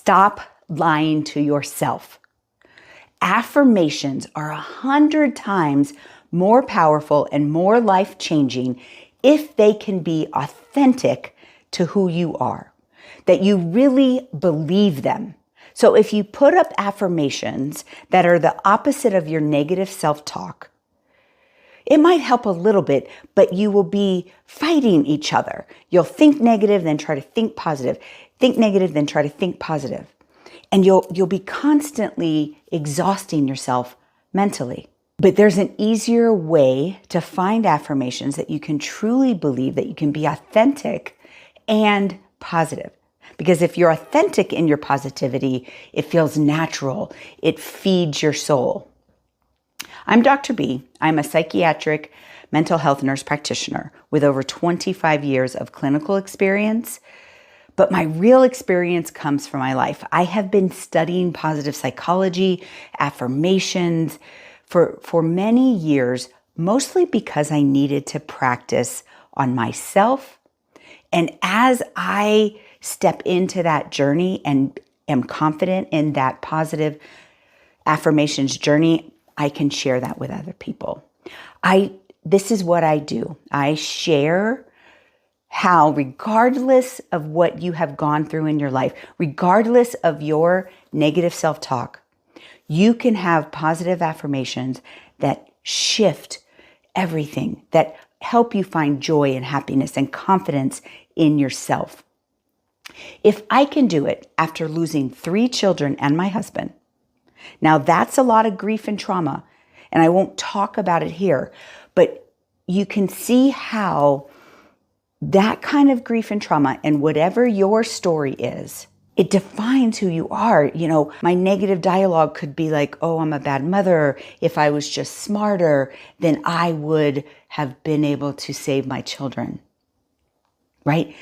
Stop lying to yourself. Affirmations are 100 times more powerful and more life-changing if they can be authentic to who you are, that you really believe them. So if you put up affirmations that are the opposite of your negative self-talk, it might help a little bit, but you will be fighting each other. You'll think negative, then try to think positive. Think negative, then try to think positive. And you'll be constantly exhausting yourself mentally. But there's an easier way to find affirmations that you can truly believe, that you can be authentic and positive. Because if you're authentic in your positivity, it feels natural. It feeds your soul. I'm Dr. B. I'm a psychiatric mental health nurse practitioner with over 25 years of clinical experience. But my real experience comes from my life. I have been studying positive psychology, affirmations for many years, mostly because I needed to practice on myself. And as I step into that journey and am confident in that positive affirmations journey, I can share that with other people. This is what I do. I share how, regardless of what you have gone through in your life, regardless of your negative self-talk, you can have positive affirmations that shift everything, that help you find joy and happiness and confidence in yourself. If I can do it after losing 3 children and my husband, now that's a lot of grief and trauma, and I won't talk about it here, but you can see how that kind of grief and trauma, and whatever your story is, it defines who you are. You know, my negative dialogue could be like, oh, I'm a bad mother. If I was just smarter, then I would have been able to save my children, right?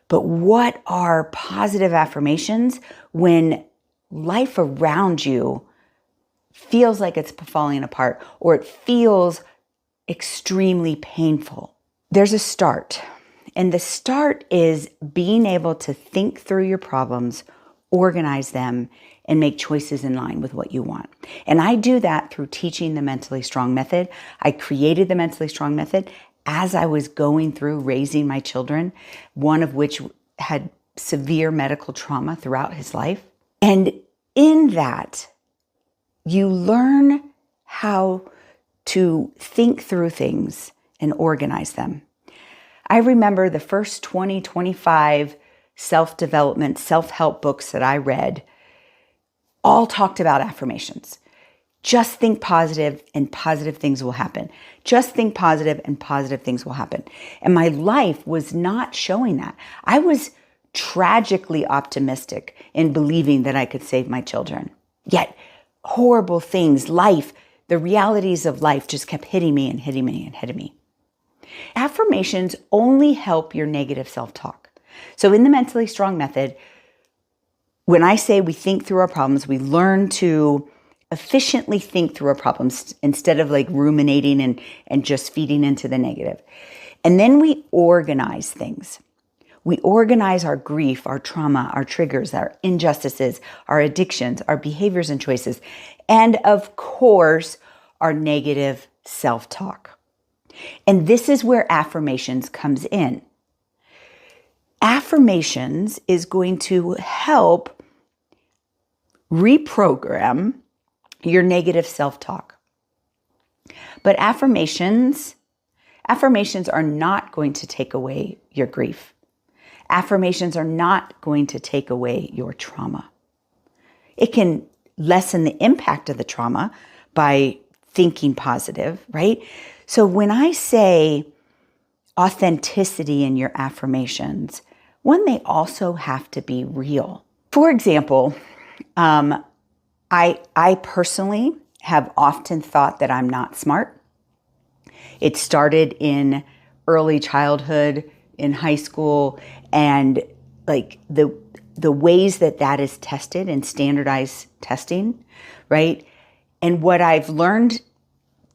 But what are positive affirmations when life around you feels like it's falling apart or it feels extremely painful? There's a start. And the start is being able to think through your problems, organize them, and make choices in line with what you want. And I do that through teaching the Mentally Strong Method. I created the Mentally Strong Method as I was going through raising my children, one of which had severe medical trauma throughout his life. And in that, you learn how to think through things and organize them. I remember the first 20, 25 self-development, self-help books that I read all talked about affirmations. Just think positive and positive things will happen. Just think positive and positive things will happen. And my life was not showing that. I was tragically optimistic in believing that I could save my children. Yet horrible things, life, the realities of life just kept hitting me and hitting me and hitting me. Affirmations only help your negative self-talk. So in the Mentally Strong Method, when I say we think through our problems, we learn to efficiently think through our problems instead of like ruminating and just feeding into the negative. And then we organize things. We organize our grief, our trauma, our triggers, our injustices, our addictions, our behaviors and choices, and of course, our negative self-talk. And this is where affirmations comes in. Affirmations is going to help reprogram your negative self-talk. But affirmations are not going to take away your grief. Affirmations are not going to take away your trauma. It can lessen the impact of the trauma by thinking positive, right? So when I say authenticity in your affirmations, one, they also have to be real. For example, I personally have often thought that I'm not smart. It started in early childhood, in high school, and like the ways that is tested in standardized testing, right? And what I've learned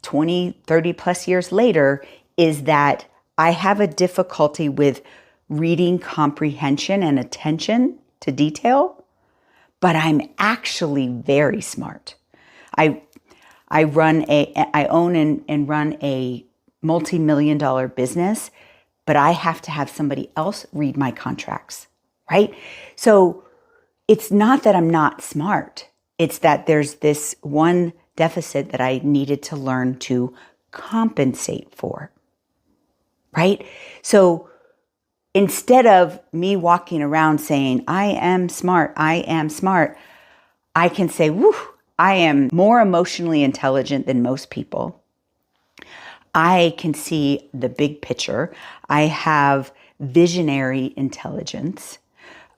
20, 30 plus years later is that I have a difficulty with reading comprehension and attention to detail, but I'm actually very smart. I own and run a multi-million-dollar business, but I have to have somebody else read my contracts, right? So it's not that I'm not smart. It's that there's this one deficit that I needed to learn to compensate for, right? So instead of me walking around saying, I am smart, I can say, whew, I am more emotionally intelligent than most people. I can see the big picture. I have visionary intelligence.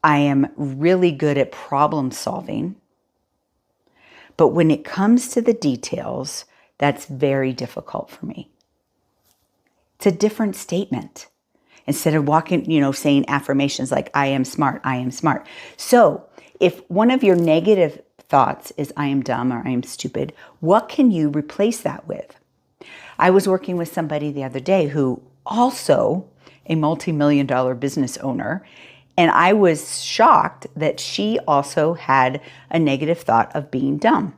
I am really good at problem solving. But when it comes to the details, that's very difficult for me. It's a different statement. Instead of saying affirmations like, I am smart, I am smart. So if one of your negative thoughts is, I am dumb or I am stupid, what can you replace that with? I was working with somebody the other day who also a multi-million-dollar business owner, and I was shocked that she also had a negative thought of being dumb.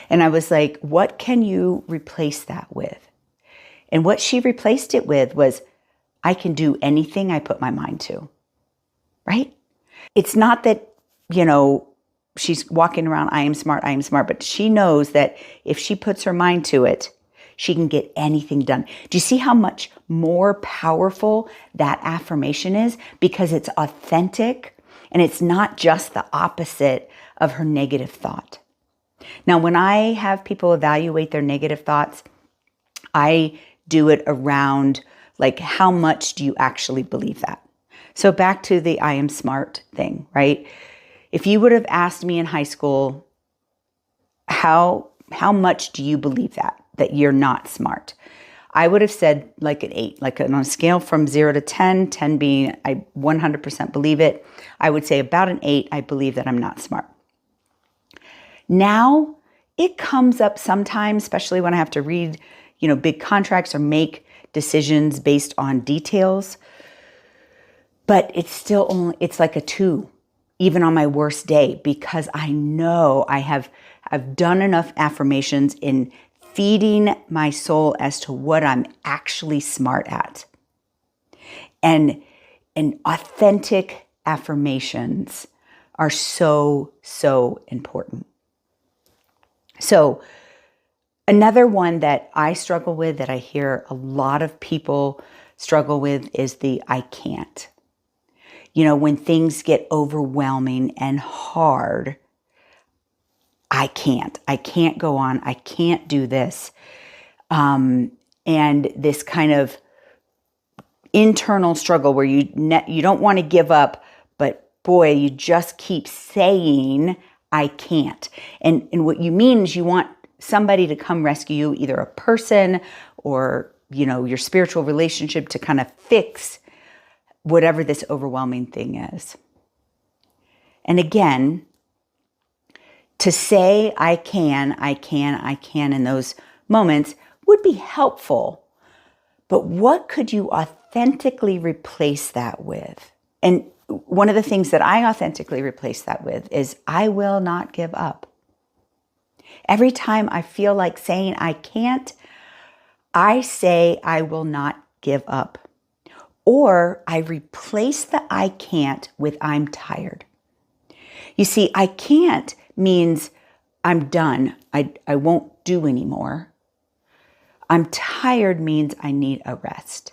And I was like, what can you replace that with? And what she replaced it with was, I can do anything I put my mind to, right? It's not that, she's walking around, I am smart, but she knows that if she puts her mind to it, she can get anything done. Do you see how much more powerful that affirmation is? Because it's authentic and it's not just the opposite of her negative thought. Now, when I have people evaluate their negative thoughts, I do it around like, how much do you actually believe that? So back to the I am smart thing, right? If you would have asked me in high school, how much do you believe that you're not smart? I would have said like an 8, like on a scale from 0 to 10, 10 being I 100% believe it. I would say about an 8, I believe that I'm not smart. Now it comes up sometimes, especially when I have to read, big contracts or make decisions based on details. But it's like a 2, even on my worst day, because I know I've done enough affirmations in feeding my soul as to what I'm actually smart at. And authentic affirmations are so, so important. So another one that I struggle with, that I hear a lot of people struggle with, is the I can't. When things get overwhelming and hard, I can't go on. I can't do this. And this kind of internal struggle where you don't want to give up, but boy, you just keep saying, I can't. And what you mean is you want somebody to come rescue you, either a person or, your spiritual relationship, to kind of fix whatever this overwhelming thing is. And again, to say I can in those moments would be helpful. But what could you authentically replace that with? And one of the things that I authentically replace that with is, I will not give up. Every time I feel like saying I can't, I say I will not give up. Or I replace the I can't with I'm tired. You see, I can't means I'm done. I won't do anymore. I'm tired means I need a rest.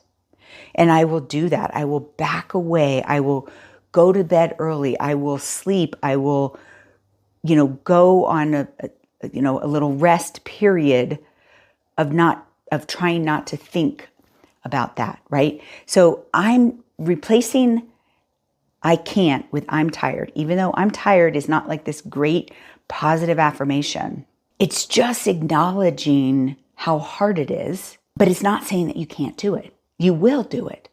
And I will do that. I will back away. I will go to bed early. I will sleep. I will, go on a little rest period of trying not to think about that, right? So I'm replacing I can't with I'm tired, even though I'm tired is not like this great positive affirmation. It's just acknowledging how hard it is, but it's not saying that you can't do it. You will do it.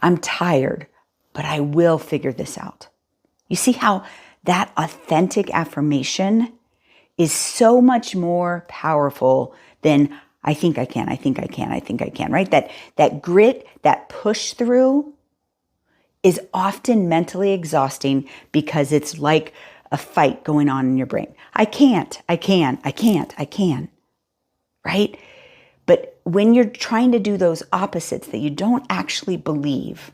I'm tired, but I will figure this out. You see how that authentic affirmation is so much more powerful than I think I can, right? That grit, that push through is often mentally exhausting because it's like a fight going on in your brain. I can, right? But when you're trying to do those opposites that you don't actually believe,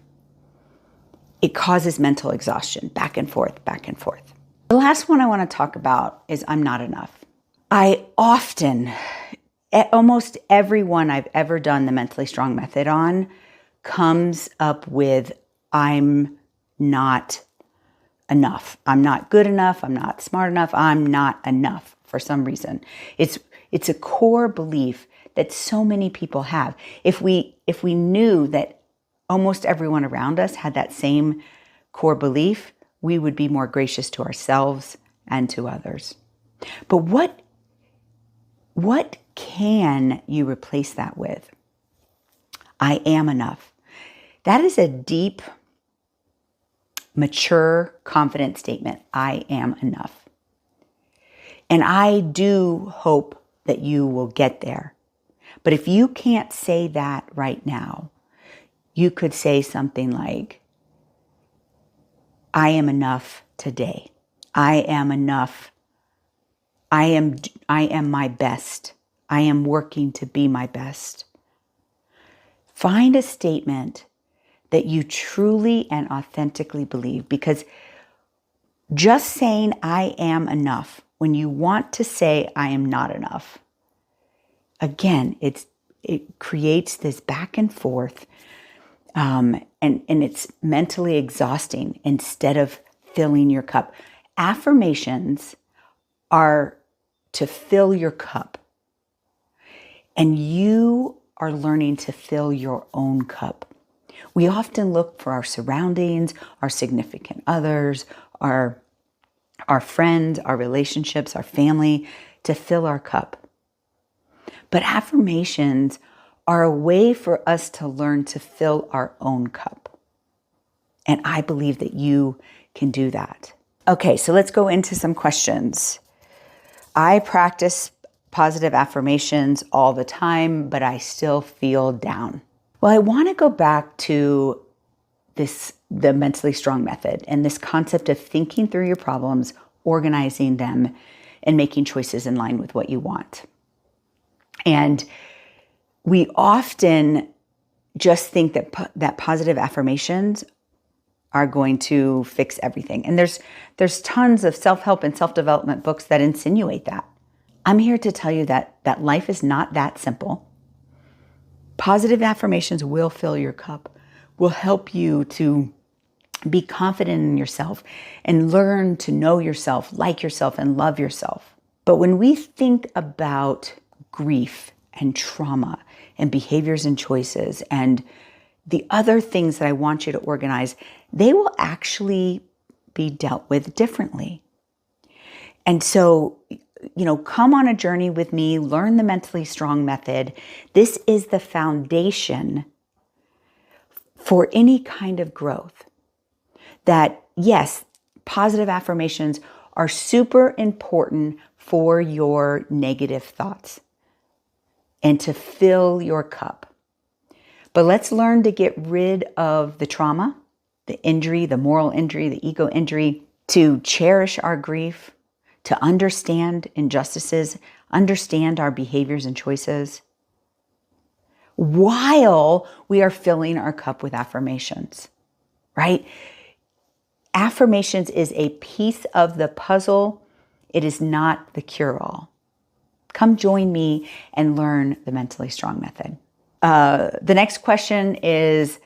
it causes mental exhaustion, back and forth, back and forth. The last one I want to talk about is I'm not enough. I often, almost everyone I've ever done the Mentally Strong Method on comes up with I'm not enough. I'm not good enough. I'm not smart enough. I'm not enough for some reason. It's a core belief that so many people have. If we knew that almost everyone around us had that same core belief, we would be more gracious to ourselves and to others. But what can you replace that with? I am enough. That is a deep, mature, confident statement. I am enough. And I do hope that you will get there. But if you can't say that right now, you could say something like, I am enough today. I am enough. I am my best. I am working to be my best. Find a statement that you truly and authentically believe, because just saying I am enough when you want to say I am not enough, again, it creates this back and forth, and it's mentally exhausting instead of filling your cup. Affirmations are to fill your cup, and you are learning to fill your own cup. We often look for our surroundings, our significant others, our friends, our relationships, our family to fill our cup. But affirmations are a way for us to learn to fill our own cup. And I believe that you can do that. Okay, so let's go into some questions. I practice positive affirmations all the time, but I still feel down. Well, I want to go back to the Mentally Strong Method and this concept of thinking through your problems, organizing them, and making choices in line with what you want. And we often just think that positive affirmations are going to fix everything. And there's tons of self-help and self-development books that insinuate that. I'm here to tell you that life is not that simple. Positive affirmations will fill your cup, will help you to be confident in yourself and learn to know yourself, like yourself, and love yourself. But when we think about grief and trauma and behaviors and choices and the other things that I want you to organize, they will actually be dealt with differently. And so, come on a journey with me, learn the Mentally Strong Method. This is the foundation for any kind of growth. That, yes, positive affirmations are super important for your negative thoughts and to fill your cup. But let's learn to get rid of the trauma, the injury, the moral injury, the ego injury, to cherish our grief, to understand injustices, understand our behaviors and choices, while we are filling our cup with affirmations, right? Affirmations is a piece of the puzzle. It is not the cure-all. Come join me and learn the Mentally Strong Method. The next question is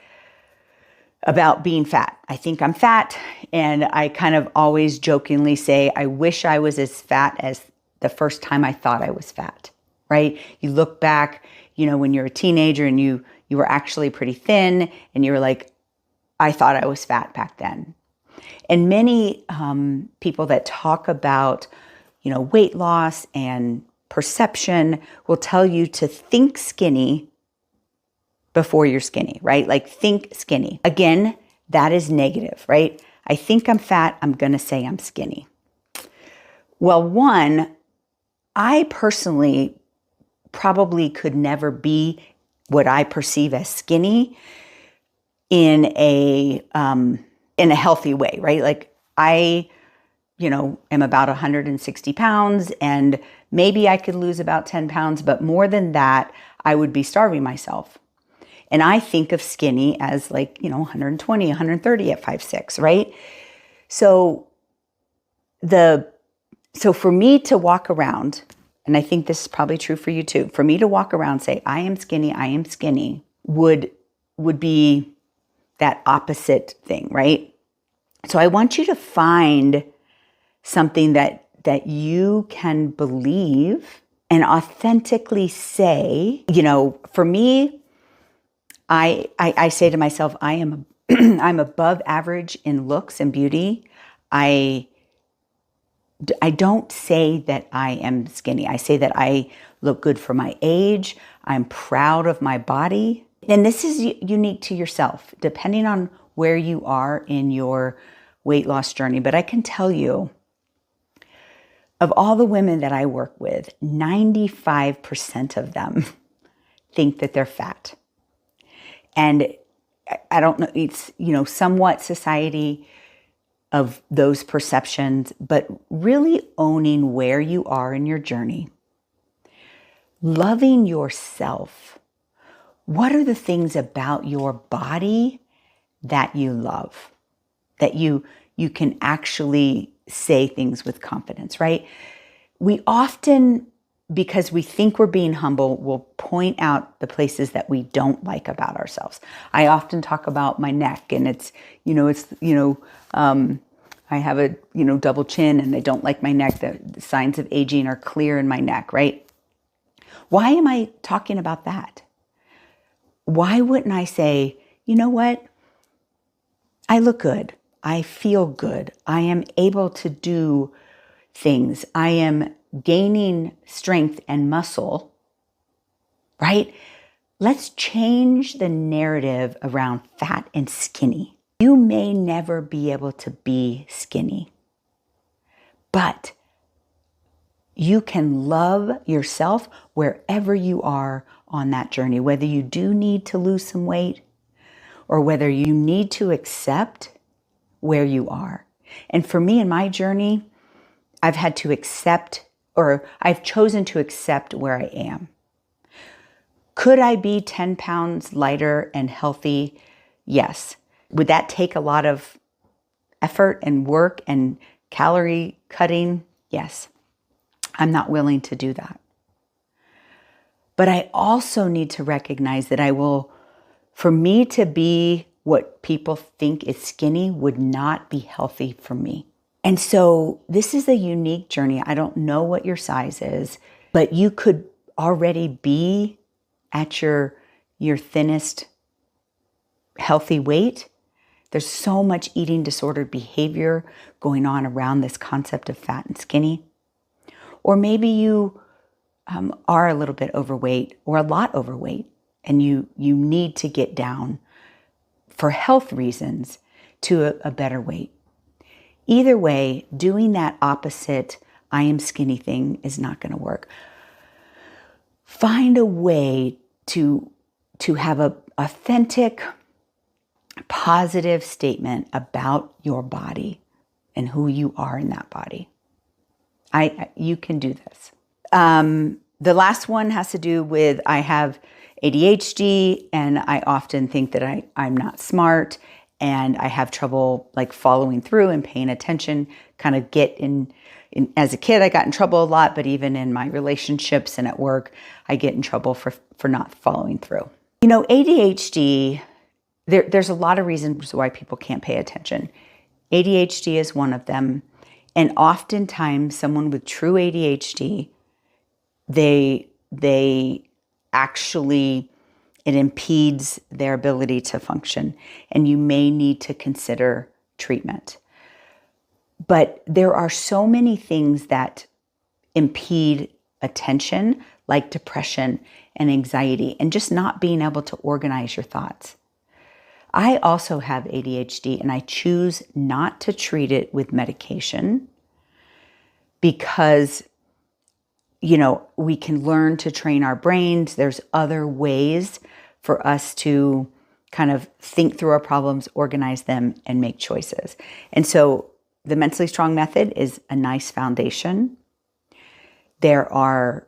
about being fat. I think I'm fat, and I kind of always jokingly say, I wish I was as fat as the first time I thought I was fat, right? You look back, when you're a teenager and you were actually pretty thin, and you were like, I thought I was fat back then. And many people that talk about, weight loss and perception will tell you to think skinny before you're skinny, right? Like think skinny. Again, that is negative, right? I think I'm fat, I'm gonna say I'm skinny. Well, one, I personally probably could never be what I perceive as skinny in a healthy way, right? Like I, am about 160 pounds and maybe I could lose about 10 pounds, but more than that, I would be starving myself. And I think of skinny as like, 120, 130 at 5'6", right? So for me to walk around, and I think this is probably true for you too, for me to walk around and say, I am skinny, would be that opposite thing, right? So I want you to find something that you can believe and authentically say. For me, I say to myself, I am I'm above average in looks and beauty. I don't say that I am skinny. I say that I look good for my age. I'm proud of my body. And this is unique to yourself, depending on where you are in your weight loss journey. But I can tell you, of all the women that I work with, 95% of them think that they're fat. And I don't know, it's, somewhat society of those perceptions, but really owning where you are in your journey. Loving yourself. What are the things about your body that you love? That you can actually say things with confidence, right? We often, because we think we're being humble, will point out the places that we don't like about ourselves. I often talk about my neck, and I have a, double chin, and I don't like my neck. The signs of aging are clear in my neck, right? Why am I talking about that? Why wouldn't I say, you know what? I look good. I feel good. I am able to do things. I am gaining strength and muscle, right? Let's change the narrative around fat and skinny. You may never be able to be skinny, but you can love yourself wherever you are on that journey, whether you do need to lose some weight or whether you need to accept where you are. And for me in my journey, I've had to accept, or I've chosen to accept where I am. Could I be 10 pounds lighter and healthy? Yes. Would that take a lot of effort and work and calorie cutting? Yes. I'm not willing to do that. But I also need to recognize that for me to be what people think is skinny would not be healthy for me. And so this is a unique journey. I don't know what your size is, but you could already be at your thinnest healthy weight. There's so much eating disordered behavior going on around this concept of fat and skinny. Or maybe you are a little bit overweight or a lot overweight, and you need to get down for health reasons to a better weight. Either way, doing that opposite I am skinny thing is not going to work. Find a way to have an authentic, positive statement about your body and who you are in that body. You can do this. The last one has to do with I have ADHD, and I often think that I'm not smart, and I have trouble like following through and paying attention. Kind of get in as a kid, I got in trouble a lot, but even in my relationships and at work, I get in trouble for not following through. ADHD, there's a lot of reasons why people can't pay attention. ADHD is one of them. And oftentimes someone with true ADHD, they actually, it impedes their ability to function, and you may need to consider treatment. But there are so many things that impede attention, like depression and anxiety, and just not being able to organize your thoughts. I also have ADHD, and I choose not to treat it with medication because, we can learn to train our brains. There's other ways for us to kind of think through our problems, organize them, and make choices. And so the Mentally Strong method is a nice foundation. There are,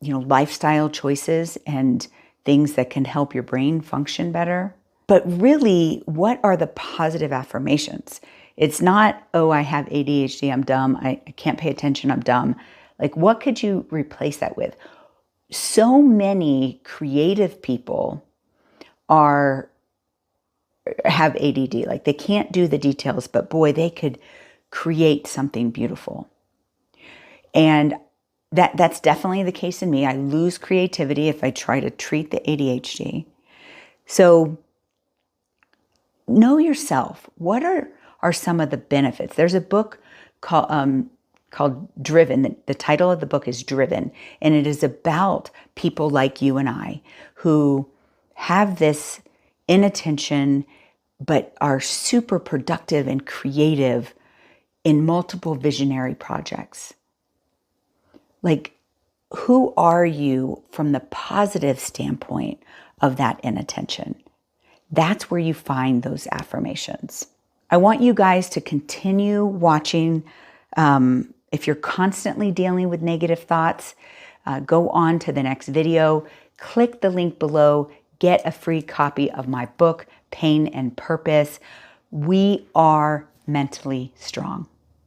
lifestyle choices and things that can help your brain function better. But really, what are the positive affirmations? It's not, oh, I have ADHD, I'm dumb, I can't pay attention, I'm dumb. Like, what could you replace that with? So many creative people have ADD. Like, they can't do the details, but boy, they could create something beautiful. And that's definitely the case in me. I lose creativity if I try to treat the ADHD. So know yourself. What are some of the benefits? There's a book called Driven. The title of the book is Driven, and it is about people like you and I who have this inattention but are super productive and creative in multiple visionary projects. Like, who are you from the positive standpoint of that inattention? That's where you find those affirmations. I want you guys to continue watching. If you're constantly dealing with negative thoughts, go on to the next video, click the link below, get a free copy of my book, Pain and Purpose. We are mentally strong.